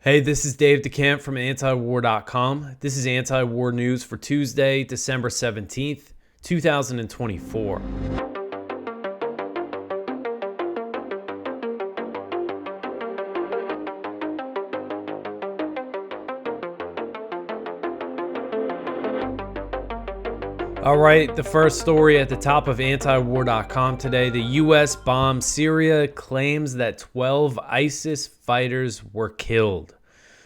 Hey, this is Dave DeCamp from antiwar.com. This is anti-war news for Tuesday, December 17th, 2024. All right, the first story at the top of antiwar.com today. The U.S. bombed Syria, claims that 12 ISIS fighters were killed.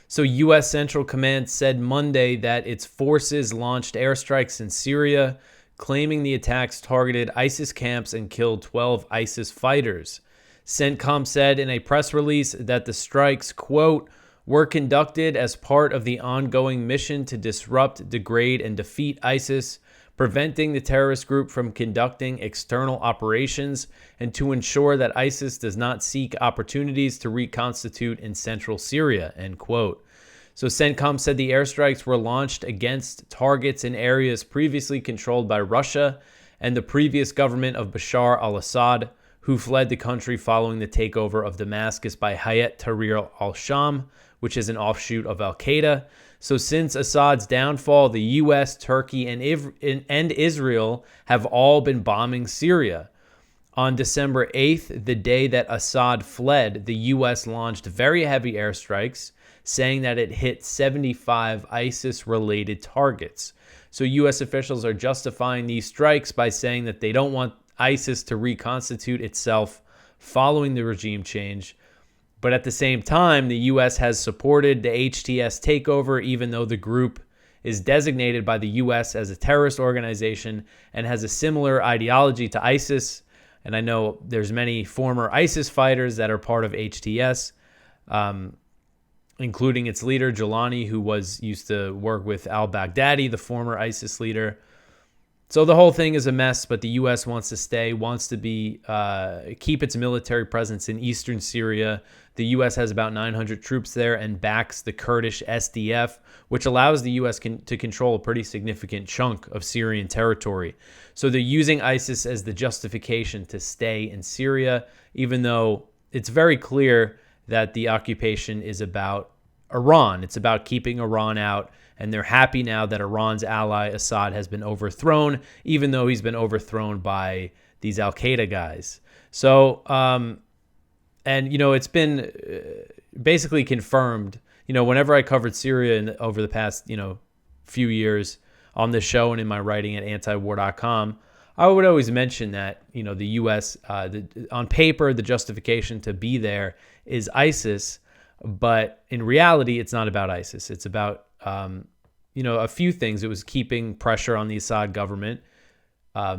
So U.S. Central Command said Monday that its forces launched airstrikes in Syria, claiming the attacks targeted ISIS camps and killed 12 ISIS fighters. CENTCOM said in a press release that the strikes, quote, were conducted as part of the ongoing mission to disrupt, degrade, and defeat ISIS, preventing the terrorist group from conducting external operations, and to ensure that ISIS does not seek opportunities to reconstitute in central Syria, end quote. So CENTCOM said the airstrikes were launched against targets in areas previously controlled by Russia and the previous government of Bashar al-Assad, who fled the country following the takeover of Damascus by Hayat Tahrir al-Sham, which is an offshoot of al-Qaeda. So since Assad's downfall, the U.S., Turkey, and Israel have all been bombing Syria. On December 8th, the day that Assad fled, the U.S. launched very heavy airstrikes, saying that it hit 75 ISIS-related targets. So U.S. officials are justifying these strikes by saying that they don't want ISIS to reconstitute itself following the regime change. But at the same time, the U.S. has supported the HTS takeover, even though the group is designated by the U.S. as a terrorist organization and has a similar ideology to ISIS. And I know there's many former ISIS fighters that are part of HTS, including its leader, Jilani, who used to work with al-Baghdadi, the former ISIS leader. So the whole thing is a mess, but the U.S. wants to keep its military presence in eastern Syria. The U.S. has about 900 troops there and backs the Kurdish SDF, which allows the U.S. to control a pretty significant chunk of Syrian territory. So they're using ISIS as the justification to stay in Syria, even though it's very clear that the occupation is about Iran. It's about keeping Iran out. And they're happy now that Iran's ally, Assad, has been overthrown, even though he's been overthrown by these al-Qaeda guys. So, it's been basically confirmed, whenever I covered Syria over the past, few years on this show and in my writing at antiwar.com, I would always mention that, the U.S., on paper, the justification to be there is ISIS. But in reality, it's not about ISIS. It's about a few things. It was keeping pressure on the Assad government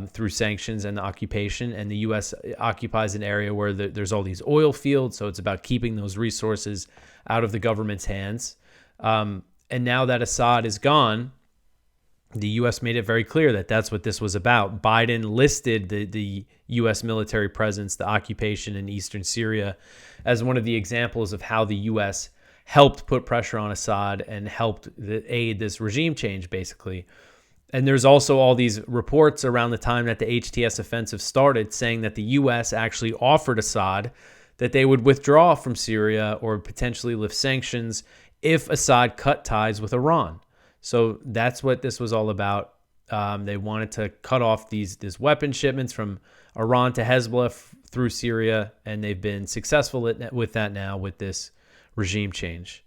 through sanctions and the occupation. And the U.S. occupies an area where there's all these oil fields. So it's about keeping those resources out of the government's hands. And now that Assad is gone, the U.S. made it very clear that that's what this was about. Biden listed the U.S. military presence, the occupation in eastern Syria, as one of the examples of how the U.S. helped put pressure on Assad and helped aid this regime change, basically. And there's also all these reports around the time that the HTS offensive started saying that the U.S. actually offered Assad that they would withdraw from Syria or potentially lift sanctions if Assad cut ties with Iran. So that's what this was all about. They wanted to cut off these weapon shipments from Iran to Hezbollah through Syria, and they've been successful with that now with this regime change.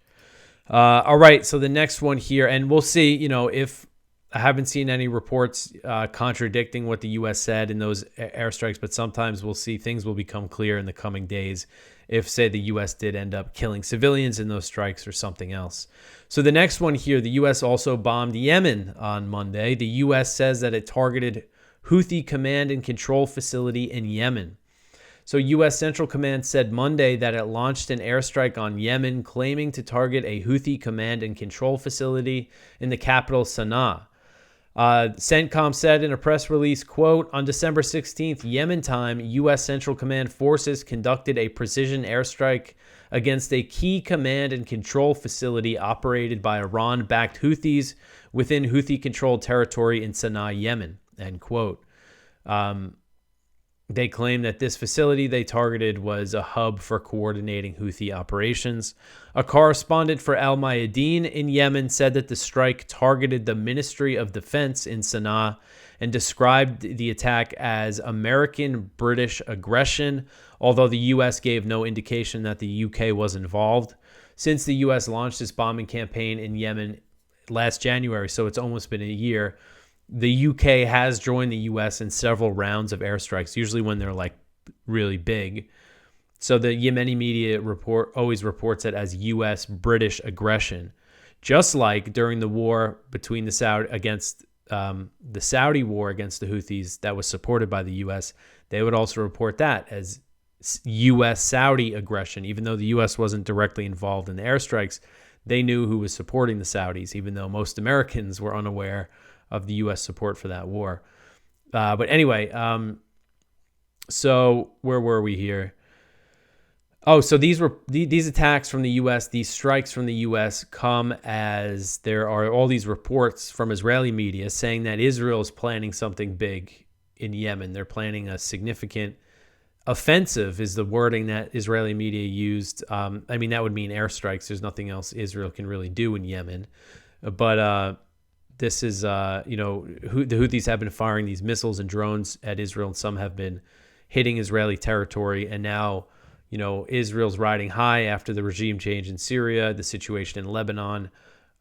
All right, so the next one here, and we'll see, if I haven't seen any reports contradicting what the U.S. said in those airstrikes, but sometimes we'll see things will become clear in the coming days if, say, the U.S. did end up killing civilians in those strikes or something else. So the next one here, the U.S. also bombed Yemen on Monday. The U.S. says that it targeted Houthi command and control facility in Yemen. So U.S. Central Command said Monday that it launched an airstrike on Yemen, claiming to target a Houthi command and control facility in the capital, Sana'a. CENTCOM said in a press release, quote, on December 16th, Yemen time, U.S. Central Command forces conducted a precision airstrike against a key command and control facility operated by Iran-backed Houthis within Houthi-controlled territory in Sana'a, Yemen, end quote. They claim that this facility they targeted was a hub for coordinating Houthi operations. A correspondent for Al Mayadeen in Yemen said that the strike targeted the Ministry of Defense in Sana'a and described the attack as American-British aggression, although the U.S. gave no indication that the U.K. was involved. Since the U.S. launched this bombing campaign in Yemen last January, so it's almost been a year, the UK has joined the US in several rounds of airstrikes, usually when they're like really big. So the Yemeni media always reports it as US-British aggression, just like during the war between the Saudi war against the Houthis that was supported by the US. They would also report that as US-Saudi aggression, even though the US wasn't directly involved in the airstrikes. They knew who was supporting the Saudis, even though most Americans were unaware of the U.S. support for that war. But anyway, so where were we here? Oh, so these attacks from the U.S., these strikes from the U.S. come as there are all these reports from Israeli media saying that Israel is planning something big in Yemen. They're planning a significant offensive is the wording that Israeli media used. I mean, that would mean airstrikes. There's nothing else Israel can really do in Yemen. But this is, the Houthis have been firing these missiles and drones at Israel, and some have been hitting Israeli territory. And now, Israel's riding high after the regime change in Syria, the situation in Lebanon.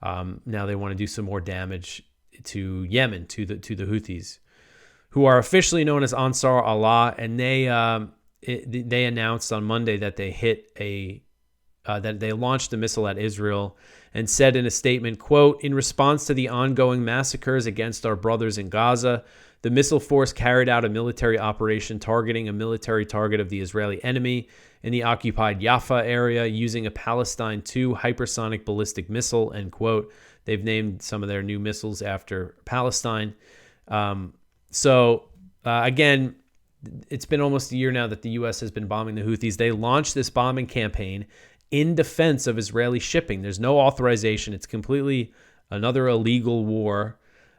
Now they want to do some more damage to Yemen, to the Houthis, who are officially known as Ansar Allah, and they announced on Monday that they that they launched a missile at Israel and said in a statement, quote, "In response to the ongoing massacres against our brothers in Gaza, the missile force carried out a military operation targeting a military target of the Israeli enemy in the occupied Jaffa area using a Palestine 2 hypersonic ballistic missile," end quote. They've named some of their new missiles after Palestine. Again, it's been almost a year now that the U.S. has been bombing the Houthis. They launched this bombing campaign in defense of Israeli shipping. There's no authorization. It's completely another illegal war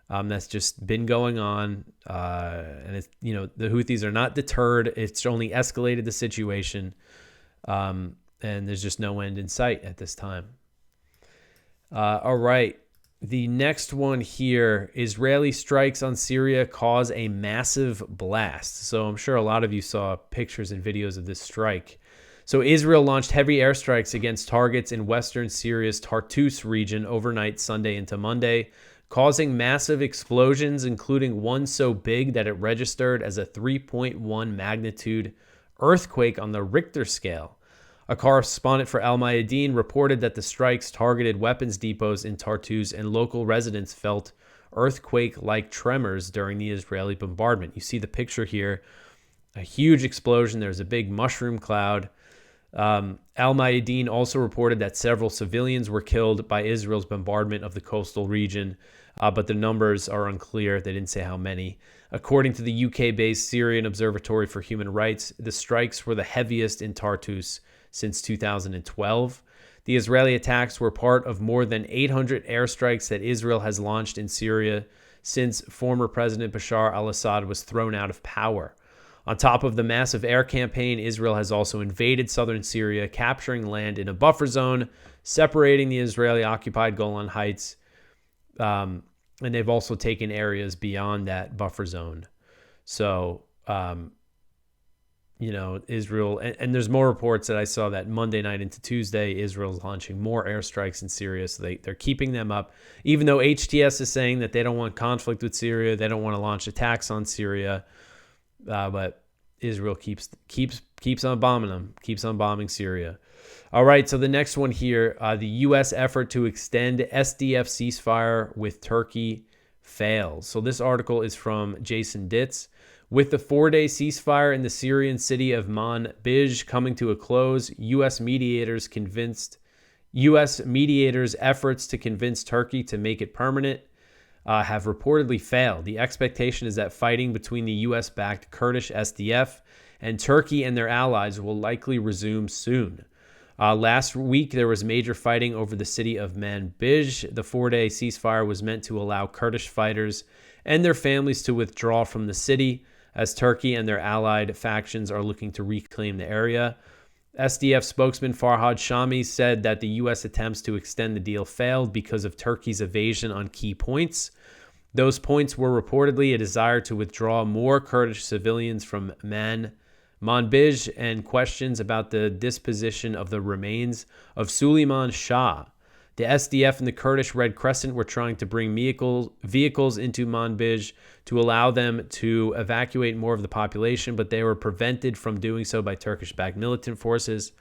that's just been going on. And it's, the Houthis are not deterred. It's only escalated the situation. And there's just no end in sight at this time. All right. The next one here, Israeli strikes on Syria cause a massive blast. So I'm sure a lot of you saw pictures and videos of this strike. So Israel launched heavy airstrikes against targets in western Syria's Tartus region overnight Sunday into Monday, causing massive explosions, including one so big that it registered as a 3.1 magnitude earthquake on the Richter scale. A correspondent for Al Mayadeen reported that the strikes targeted weapons depots in Tartus, and local residents felt earthquake-like tremors during the Israeli bombardment. You see the picture here, a huge explosion. There's a big mushroom cloud. Al Mayadeen also reported that several civilians were killed by Israel's bombardment of the coastal region, but the numbers are unclear. They didn't say how many. According to the UK-based Syrian Observatory for Human Rights, the strikes were the heaviest in Tartus since 2012. The Israeli attacks were part of more than 800 airstrikes that Israel has launched in Syria since former President Bashar al-Assad was thrown out of power. On top of the massive air campaign, Israel has also invaded southern Syria, capturing land in a buffer zone, separating the Israeli-occupied Golan Heights, and they've also taken areas beyond that buffer zone. So, Israel, and there's more reports that I saw that Monday night into Tuesday, Israel's launching more airstrikes in Syria. So they're keeping them up, even though HTS is saying that they don't want conflict with Syria. They don't want to launch attacks on Syria. But Israel keeps on bombing them, keeps on bombing Syria. All right, so the next one here, the U.S. effort to extend SDF ceasefire with Turkey fails. So this article is from Jason Ditz. With the 4-day ceasefire in the Syrian city of Manbij coming to a close, U.S. mediators' efforts to convince Turkey to make it permanent have reportedly failed. The expectation is that fighting between the U.S.-backed Kurdish SDF and Turkey and their allies will likely resume soon. Last week, there was major fighting over the city of Manbij. The 4-day ceasefire was meant to allow Kurdish fighters and their families to withdraw from the city. as Turkey and their allied factions are looking to reclaim the area. SDF spokesman Farhad Shami said that the U.S. attempts to extend the deal failed because of Turkey's evasion on key points. Those points were reportedly a desire to withdraw more Kurdish civilians from Manbij and questions about the disposition of the remains of Suleiman Shah. The SDF and the Kurdish Red Crescent were trying to bring vehicles into Manbij to allow them to evacuate more of the population, but they were prevented from doing so by Turkish-backed militant forces.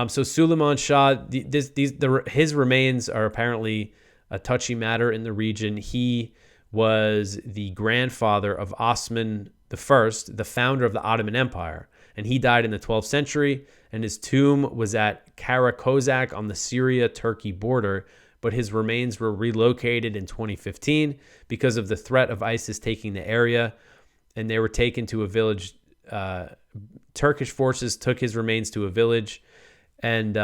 So Suleiman Shah, his remains are apparently a touchy matter in the region. He was the grandfather of Osman I, the founder of the Ottoman Empire, and he died in the 12th century, and his tomb was at Karakozak on the Syria-Turkey border, but his remains were relocated in 2015 because of the threat of ISIS taking the area, and they were taken to a village. Turkish forces took his remains to a village, and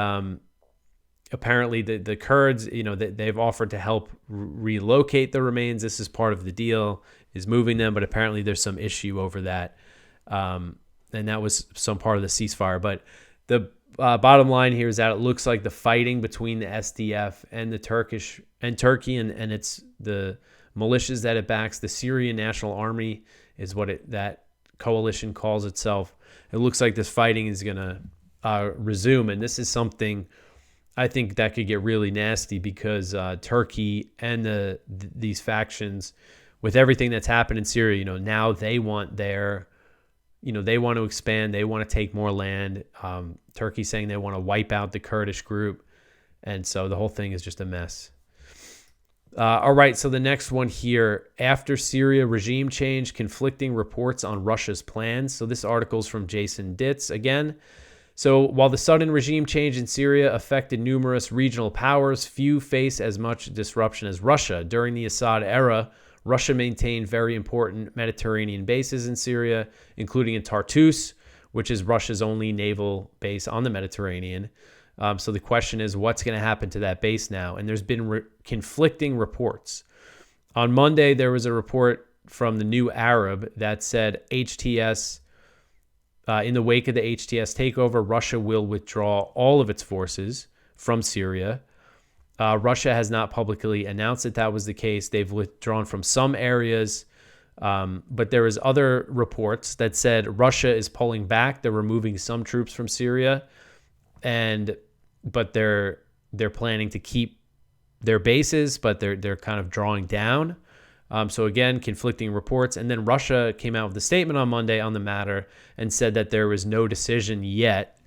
apparently the Kurds, they've offered to help relocate the remains. This is part of the deal, is moving them, but apparently there's some issue over that. And that was some part of the ceasefire. But the bottom line here is that it looks like the fighting between the SDF and Turkey and it's the militias that it backs, the Syrian National Army is what that coalition calls itself. It looks like this fighting is going to resume, and this is something I think that could get really nasty because Turkey and these factions, with everything that's happened in Syria, now they want they want to expand, they want to take more land. Turkey saying they want to wipe out the Kurdish group, and so the whole thing is just a mess. All right, so the next one here, after Syria regime change, conflicting reports on Russia's plans. So this article is from Jason Ditz again. So while the sudden regime change in Syria affected numerous regional powers, few face as much disruption as Russia. During the Assad era, Russia maintained very important Mediterranean bases in Syria, including in Tartus, which is Russia's only naval base on the Mediterranean. So the question is, what's going to happen to that base now? And there's been conflicting reports. On Monday, there was a report from the New Arab that said HTS, in the wake of the HTS takeover, Russia will withdraw all of its forces from Syria. Russia has not publicly announced that was the case. They've withdrawn from some areas, but there was other reports that said Russia is pulling back. They're removing some troops from Syria, but they're planning to keep their bases, but they're kind of drawing down. So again, conflicting reports. And then Russia came out with a statement on Monday on the matter and said that there was no decision yet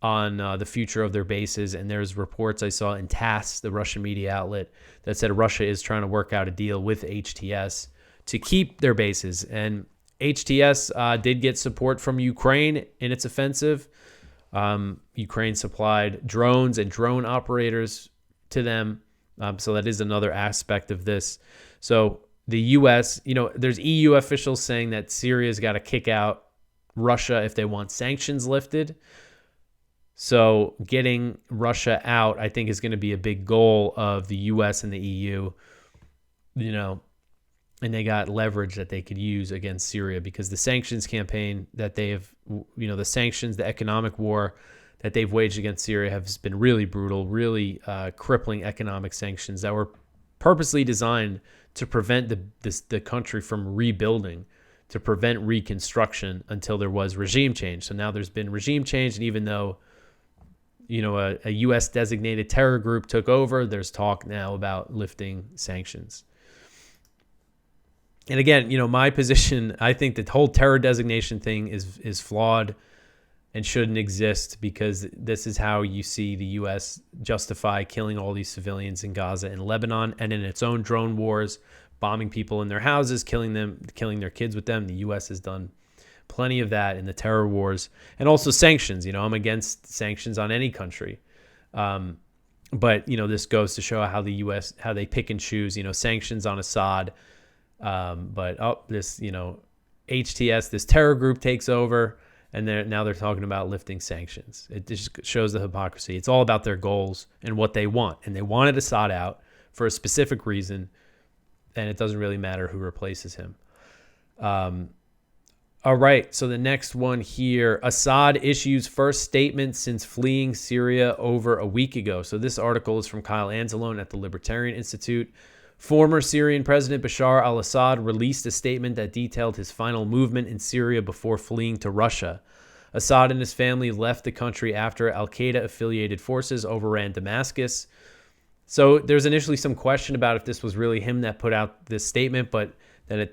on the future of their bases. And there's reports I saw in TASS, the Russian media outlet, that said Russia is trying to work out a deal with HTS to keep their bases. And HTS did get support from Ukraine in its offensive. Ukraine supplied drones and drone operators to them. So that is another aspect of this. So the U.S., there's EU officials saying that Syria's got to kick out Russia if they want sanctions lifted. So getting Russia out, I think, is going to be a big goal of the U.S. and the EU, and they got leverage that they could use against Syria because the sanctions campaign that they have, the sanctions, the economic war that they've waged against Syria has been really brutal, really crippling economic sanctions that were purposely designed to prevent the country from rebuilding, to prevent reconstruction until there was regime change. So now there's been regime change, and even though a U.S. designated terror group took over, there's talk now about lifting sanctions. And again, my position, I think the whole terror designation thing is flawed and shouldn't exist, because this is how you see the U.S. justify killing all these civilians in Gaza and Lebanon, and in its own drone wars, bombing people in their houses, killing their kids with them. The U.S. has done plenty of that in the terror wars, and also sanctions. I'm against sanctions on any country. But this goes to show how the U.S., how they pick and choose, sanctions on Assad. This, HTS, this terror group takes over, and now they're talking about lifting sanctions. It just shows the hypocrisy. It's all about their goals and what they want. And they wanted Assad out for a specific reason, and it doesn't really matter who replaces him. All right, so the next one here, Assad issues first statement since fleeing Syria over a week ago. So this article is from Kyle Anzalone at the Libertarian Institute. Former Syrian President Bashar al-Assad released a statement that detailed his final movement in Syria before fleeing to Russia. Assad and his family left the country after al-Qaeda-affiliated forces overran Damascus. So there's initially some question about if this was really him that put out this statement, but then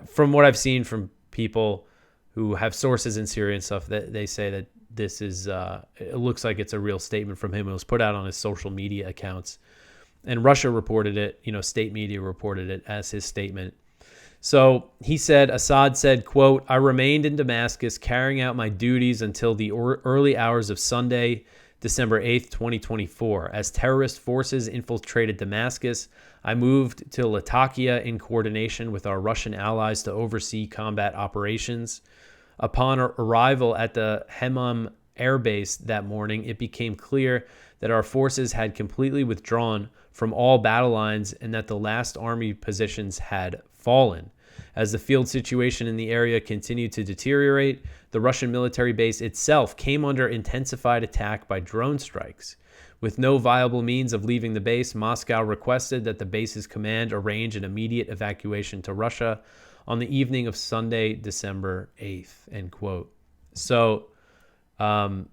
from what I've seen from people who have sources in Syria and stuff, that they say that this is, it looks like it's a real statement from him. It was put out on his social media accounts. And Russia reported it, state media reported it as his statement. So he said, Assad said, quote, "I remained in Damascus carrying out my duties until the early hours of Sunday, December 8th, 2024. As terrorist forces infiltrated Damascus, I moved to Latakia in coordination with our Russian allies to oversee combat operations. Upon arrival at the Hemam air base that morning, it became clear that our forces had completely withdrawn from all battle lines and that the last army positions had fallen. As the field situation in the area continued to deteriorate, the Russian military base itself came under intensified attack by drone strikes. With no viable means of leaving the base, Moscow requested that the base's command arrange an immediate evacuation to Russia on the evening of Sunday, December 8th, end quote. So the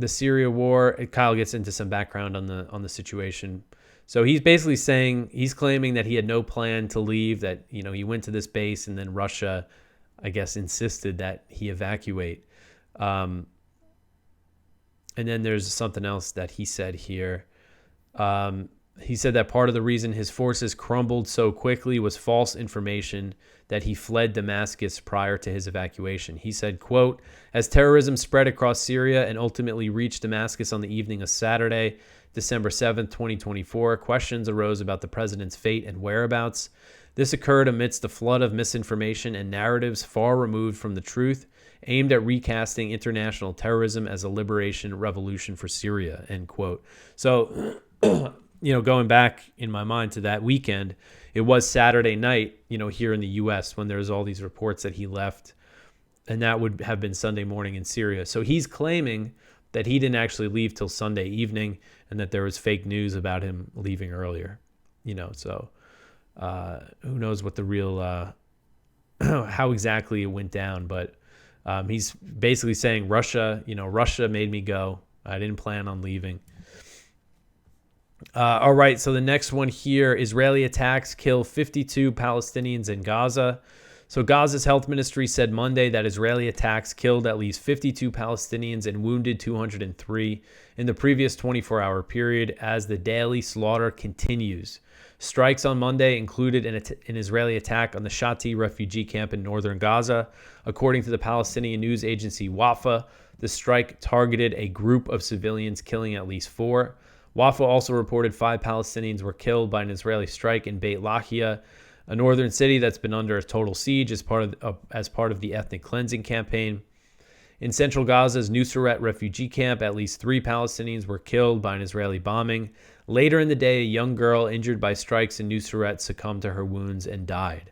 Syria war, Kyle gets into some background on the situation. So he's basically saying, he's claiming that he had no plan to leave, that, he went to this base and then Russia, I guess, insisted that he evacuate. And then there's something else that he said here. He said that part of the reason his forces crumbled so quickly was false information that he fled Damascus prior to his evacuation. He said, quote, "As terrorism spread across Syria and ultimately reached Damascus on the evening of Saturday, December 7th, 2024, questions arose about the president's fate and whereabouts. This occurred amidst a flood of misinformation and narratives far removed from the truth, aimed at recasting international terrorism as a liberation revolution for Syria," end quote. So, going back in my mind to that weekend, it was Saturday night, here in the U.S. when there's all these reports that he left, and that would have been Sunday morning in Syria. So he's claiming that he didn't actually leave till Sunday evening and that there was fake news about him leaving earlier, so who knows what the real, how exactly it went down. But he's basically saying Russia made me go. I didn't plan on leaving. All right, so the next one here, Israeli attacks kill 52 Palestinians in Gaza. So Gaza's health ministry said Monday that Israeli attacks killed at least 52 Palestinians and wounded 203 in the previous 24-hour period as the daily slaughter continues. Strikes on Monday included an Israeli attack on the Shati refugee camp in northern Gaza. According to the Palestinian news agency Wafa, the strike targeted a group of civilians, killing at least 4. Wafa also reported 5 Palestinians were killed by an Israeli strike in Beit Lahia, a northern city that's been under a total siege as part of the ethnic cleansing campaign. In central Gaza's Nuseirat refugee camp, at least 3 Palestinians were killed by an Israeli bombing. Later in the day, a young girl injured by strikes in Nuseirat succumbed to her wounds and died.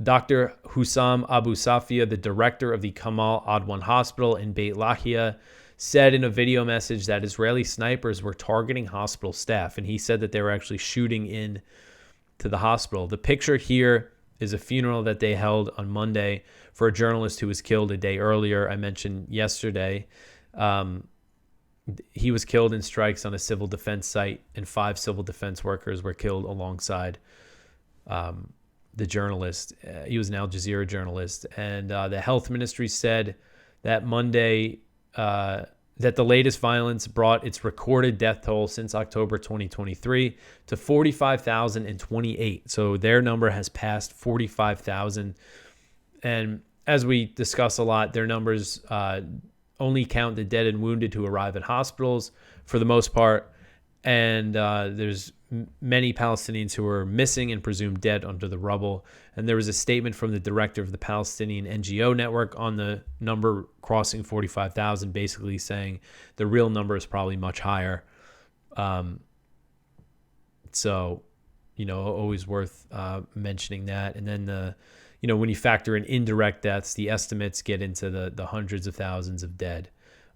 Dr. Hussam Abu Safia, the director of the Kamal Adwan Hospital in Beit Lahia, said in a video message that Israeli snipers were targeting hospital staff, and he said that they were actually shooting in to the hospital. The picture here is a funeral that they held on Monday for a journalist who was killed a day earlier. I mentioned yesterday. He was killed in strikes on a civil defense site, and 5 civil defense workers were killed alongside the journalist. He was an Al Jazeera journalist. And the health ministry said that Monday that the latest violence brought its recorded death toll since October 2023 to 45,028. So their number has passed 45,000. And as we discuss a lot, their numbers only count the dead and wounded who arrive at hospitals for the most part. And there's many Palestinians who are missing and presumed dead under the rubble. And there was a statement from the director of the Palestinian NGO network on the number crossing 45,000, basically saying the real number is probably much higher. So, always worth mentioning that. And then when you factor in indirect deaths, the estimates get into the hundreds of thousands of dead.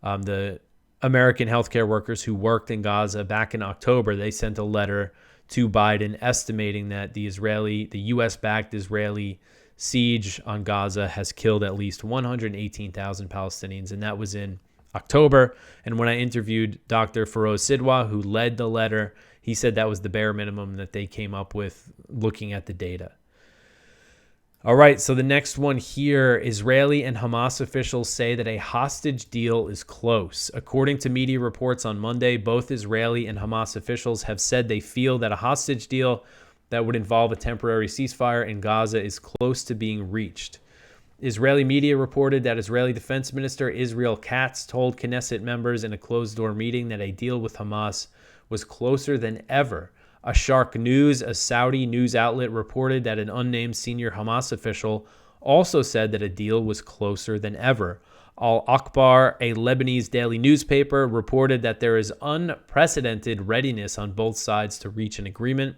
The American healthcare workers who worked in Gaza back in October, they sent a letter to Biden estimating that the U.S.-backed Israeli siege on Gaza has killed at least 118,000 Palestinians, and that was in October. And when I interviewed Dr. Feroz Sidwa, who led the letter, he said that was the bare minimum that they came up with looking at the data. All right, so the next one here, Israeli and Hamas officials say that a hostage deal is close. According to media reports on Monday, both Israeli and Hamas officials have said they feel that a hostage deal that would involve a temporary ceasefire in Gaza is close to being reached. Israeli media reported that Israeli Defense Minister Israel Katz told Knesset members in a closed-door meeting that a deal with Hamas was closer than ever. A Shark News, a Saudi news outlet, reported that an unnamed senior Hamas official also said that a deal was closer than ever. Al Akhbar, a Lebanese daily newspaper, reported that there is unprecedented readiness on both sides to reach an agreement.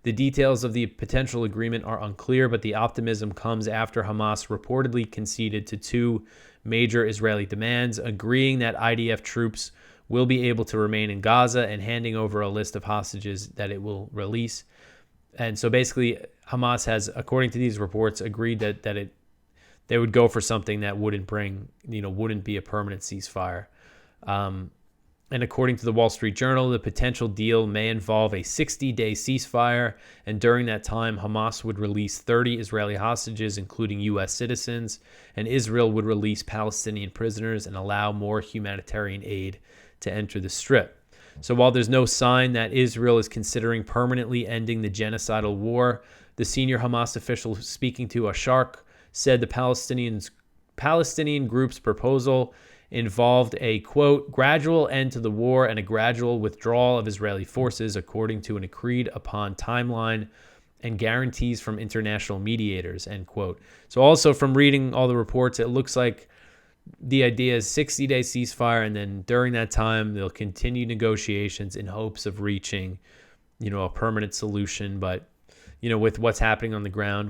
The details of the potential agreement are unclear, but the optimism comes after Hamas reportedly conceded to two major Israeli demands, agreeing that IDF troops will be able to remain in Gaza and handing over a list of hostages that it will release. And so basically, Hamas has, according to these reports, agreed that they would go for something that wouldn't be a permanent ceasefire. And according to the Wall Street Journal, the potential deal may involve a 60-day ceasefire, and during that time, Hamas would release 30 Israeli hostages, including U.S. citizens, and Israel would release Palestinian prisoners and allow more humanitarian aid to enter the Strip. So while there's no sign that Israel is considering permanently ending the genocidal war, the senior Hamas official speaking to Shark said the Palestinian group's proposal involved a, quote, gradual end to the war and a gradual withdrawal of Israeli forces according to an agreed upon timeline and guarantees from international mediators, end quote. So also from reading all the reports, it looks like the idea is 60-day ceasefire, and then during that time, they'll continue negotiations in hopes of reaching, a permanent solution. But, with what's happening on the ground,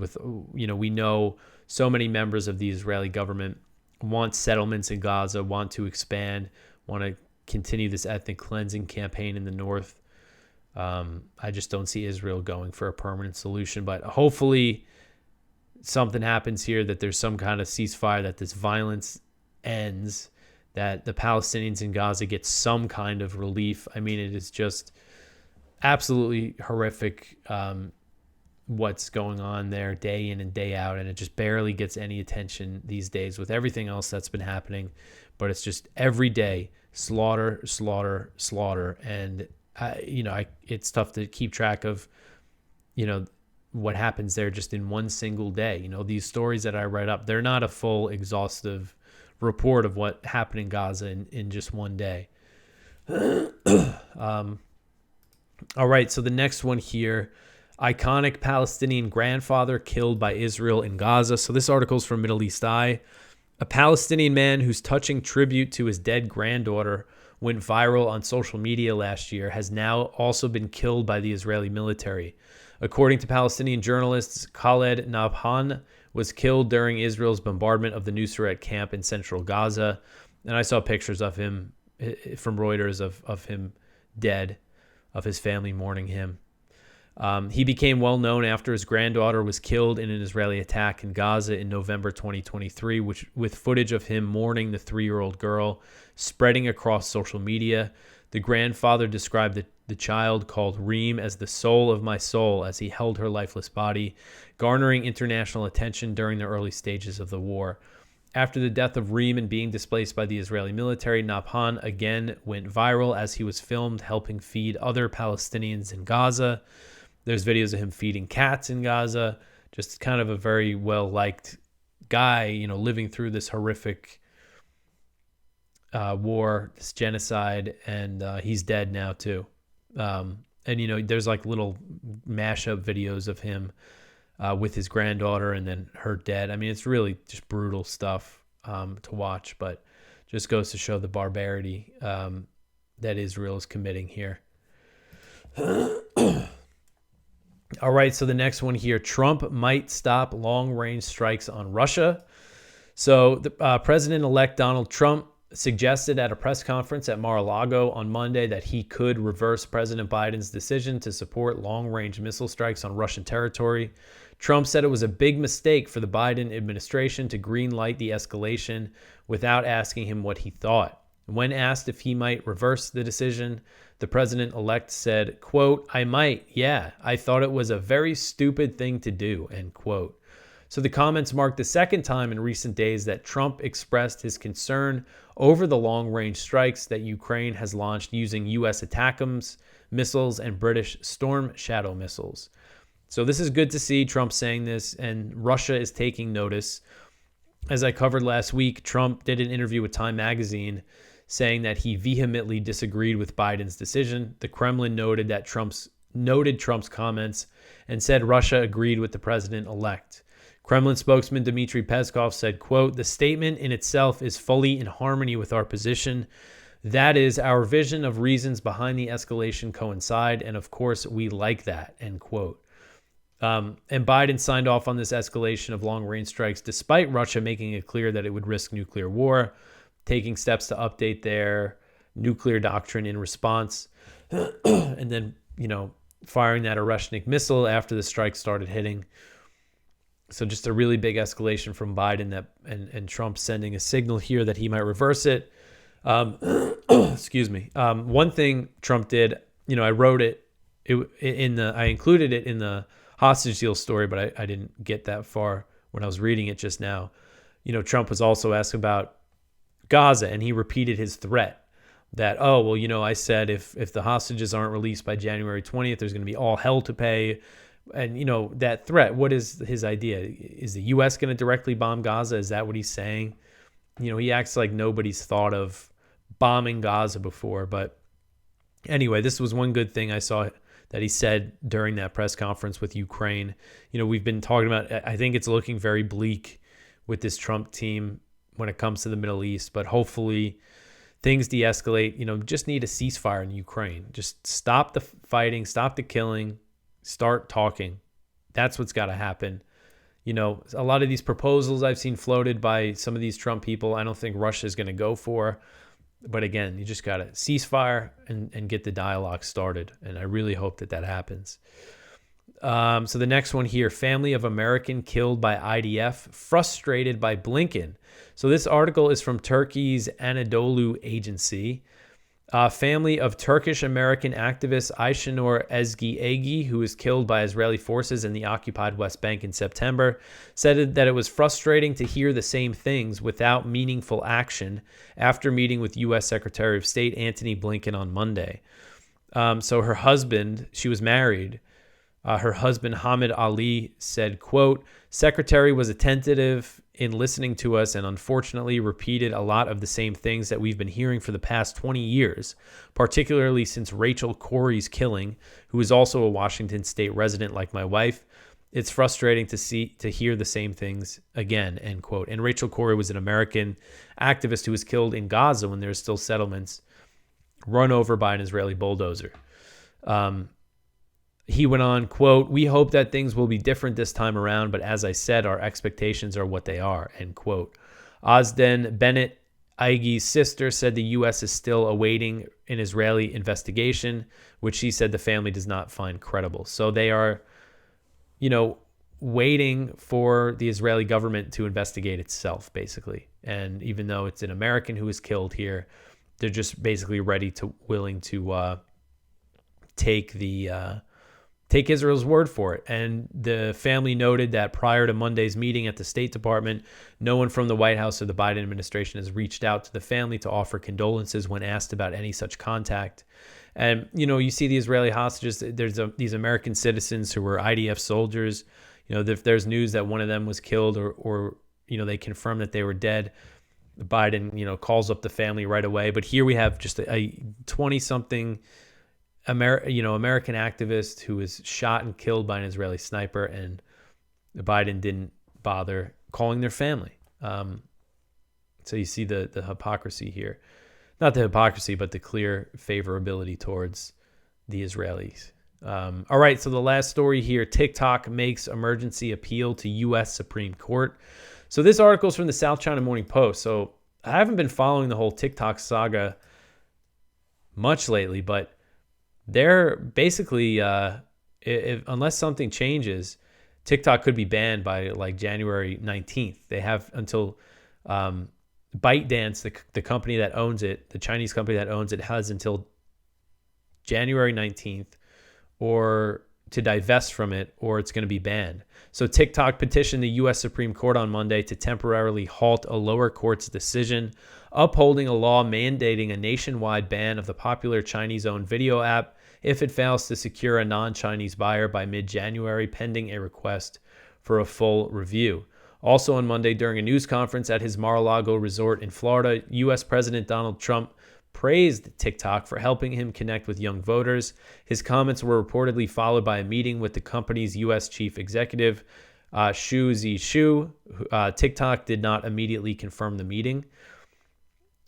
we know so many members of the Israeli government want settlements in Gaza, want to expand, want to continue this ethnic cleansing campaign in the north. I just don't see Israel going for a permanent solution, but hopefully something happens here, that there's some kind of ceasefire, that this violence ends, that the Palestinians in Gaza get some kind of relief. I mean, it is just absolutely horrific what's going on there day in and day out, and it just barely gets any attention these days with everything else that's been happening. But it's just every day slaughter, slaughter, slaughter, and it's tough to keep track of what happens there just in one single day. These stories that I write up, they're not a full exhaustive report of what happened in Gaza in just one day. All right, so the next one here, iconic Palestinian grandfather killed by Israel in Gaza. So this article is from Middle East Eye. A Palestinian man whose touching tribute to his dead granddaughter went viral on social media last year has now also been killed by the Israeli military. According to Palestinian journalists, Khaled Nabhan was killed during Israel's bombardment of the Nusret camp in central Gaza. And I saw pictures of him from Reuters of him dead, of his family mourning him. He became well known after his granddaughter was killed in an Israeli attack in Gaza in November 2023, with footage of him mourning the 3-year-old girl spreading across social media. The grandfather described the child, called Reem, as the soul of my soul as he held her lifeless body, garnering international attention during the early stages of the war. After the death of Reem and being displaced by the Israeli military, Nabhan again went viral as he was filmed helping feed other Palestinians in Gaza. There's videos of him feeding cats in Gaza. Just kind of a very well-liked guy, living through this horrific war, this genocide, and he's dead now too. And there's like little mashup videos of him with his granddaughter and then her dead. I mean, it's really just brutal stuff to watch, but just goes to show the barbarity that Israel is committing here. All right, so the next one here, Trump might stop long-range strikes on Russia. So the President-elect Donald Trump suggested at a press conference at Mar-a-Lago on Monday that he could reverse President Biden's decision to support long-range missile strikes on Russian territory. Trump said it was a big mistake for the Biden administration to green-light the escalation without asking him what he thought. When asked if he might reverse the decision, the president-elect said, quote, "I might, yeah. I thought it was a very stupid thing to do," end quote. So the comments marked the second time in recent days that Trump expressed his concern over the long-range strikes that Ukraine has launched using U.S. ATACMS missiles and British Storm Shadow missiles. So this is good to see Trump saying this, and Russia is taking notice. As I covered last week, Trump did an interview with Time magazine saying that he vehemently disagreed with Biden's decision. The Kremlin noted Trump's comments and said Russia agreed with the president-elect. Kremlin spokesman Dmitry Peskov said, quote, "The statement in itself is fully in harmony with our position. That is, our vision of reasons behind the escalation coincide, and of course we like that," end quote. And Biden signed off on this escalation of long-range strikes despite Russia making it clear that it would risk nuclear war, taking steps to update their nuclear doctrine in response, and then, firing that Oreshnik missile after the strike started hitting. So just a really big escalation from Biden and Trump sending a signal here that he might reverse it. Excuse me. One thing Trump did, I wrote I included it in the hostage deal story, but I didn't get that far when I was reading it just now. Trump was also asked about Gaza, and he repeated his threat that, I said if the hostages aren't released by January 20th, there's going to be all hell to pay. And, that threat, what is his idea? Is the U.S. going to directly bomb Gaza? Is that what he's saying? He acts like nobody's thought of bombing Gaza before. But anyway, this was one good thing I saw that he said during that press conference with Ukraine. We've been talking about, I think it's looking very bleak with this Trump team when it comes to the Middle East, but hopefully things de-escalate. Just need a ceasefire in Ukraine. Just stop the fighting, stop the killing, start talking. That's what's got to happen. A lot of these proposals I've seen floated by some of these Trump people, I don't think Russia is going to go for. But again, you just got to ceasefire and get the dialogue started. And I really hope that happens. So the next one here, family of American killed by IDF, frustrated by Blinken. So this article is from Turkey's Anadolu agency. Family of Turkish-American activist Ayşenur Ezgi Egi, who was killed by Israeli forces in the occupied West Bank in September, said that it was frustrating to hear the same things without meaningful action after meeting with U.S. Secretary of State Antony Blinken on Monday. So her husband, she was married, her husband Hamid Ali said, quote, "Secretary was attentive in listening to us and unfortunately repeated a lot of the same things that we've been hearing for the past 20 years, particularly since Rachel Corrie's killing, who is also a Washington state resident like my wife. It's frustrating to hear the same things again," end quote. And Rachel Corrie was an American activist who was killed in Gaza when there were still settlements, run over by an Israeli bulldozer. He went on, quote, "We hope that things will be different this time around, but as I said, our expectations are what they are," end quote. Ozden Bennett, Aigi's sister, said the U.S. is still awaiting an Israeli investigation, which she said the family does not find credible. So they are, waiting for the Israeli government to investigate itself, basically. And even though it's an American who was killed here, they're just basically willing to take Israel's word for it. And the family noted that prior to Monday's meeting at the State Department, no one from the White House or the Biden administration has reached out to the family to offer condolences when asked about any such contact. And, you see the Israeli hostages, there's these American citizens who were IDF soldiers. If there's news that one of them was killed or they confirm that they were dead, Biden, calls up the family right away. But here we have just a 20-something American activist who was shot and killed by an Israeli sniper, and Biden didn't bother calling their family. So you see the hypocrisy here. Not the hypocrisy, but the clear favorability towards the Israelis. All right, so the last story here, TikTok makes emergency appeal to U.S. Supreme Court. So this article is from the South China Morning Post. So I haven't been following the whole TikTok saga much lately, but they're basically, unless something changes, TikTok could be banned by like January 19th. They have until ByteDance, the company that owns it, the Chinese company that owns it, has until January 19th or to divest from it, or it's going to be banned. So TikTok petitioned the U.S. Supreme Court on Monday to temporarily halt a lower court's decision upholding a law mandating a nationwide ban of the popular Chinese-owned video app if it fails to secure a non-Chinese buyer by mid-January, pending a request for a full review. Also on Monday, during a news conference at his Mar-a-Lago resort in Florida, U.S. President Donald Trump praised TikTok for helping him connect with young voters. His comments were reportedly followed by a meeting with the company's U.S. chief executive, Xu Zhishu. TikTok did not immediately confirm the meeting.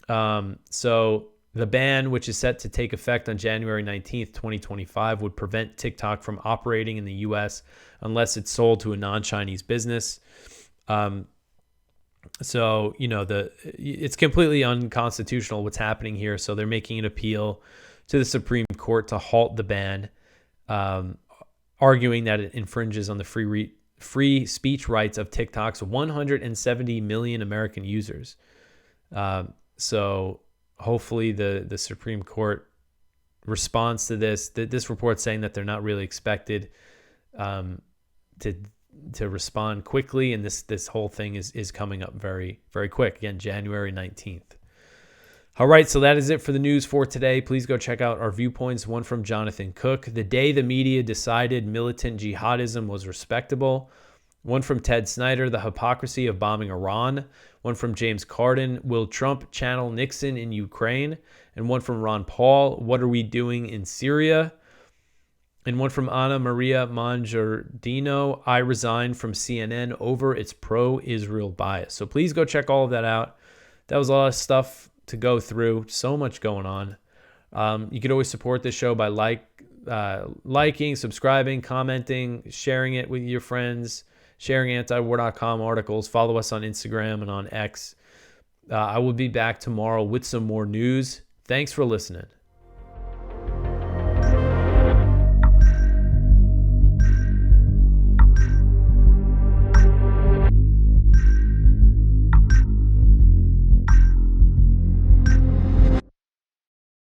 So the ban, which is set to take effect on January 19th, 2025, would prevent TikTok from operating in the U.S. unless it's sold to a non-Chinese business. So, it's completely unconstitutional what's happening here. So they're making an appeal to the Supreme Court to halt the ban, arguing that it infringes on the free speech rights of TikTok's 170 million American users. So hopefully the Supreme Court responds to this. This report's saying that they're not really expected to respond quickly, and this whole thing is coming up very, very quick. Again, January 19th. All right, so that is it for the news for today. Please go check out our viewpoints. One from Jonathan Cook, the day the media decided militant jihadism was respectable. One from Ted Snyder, the hypocrisy of bombing Iran. One from James Carden, will Trump channel Nixon in Ukraine? And one from Ron Paul, what are we doing in Syria? And one from Ana Maria Mangiardino, I resign from CNN over its pro-Israel bias. So please go check all of that out. That was a lot of stuff to go through. So much going on. You could always support this show by liking, subscribing, commenting, sharing it with your friends, sharing antiwar.com articles. Follow us on Instagram and on X. I will be back tomorrow with some more news. Thanks for listening.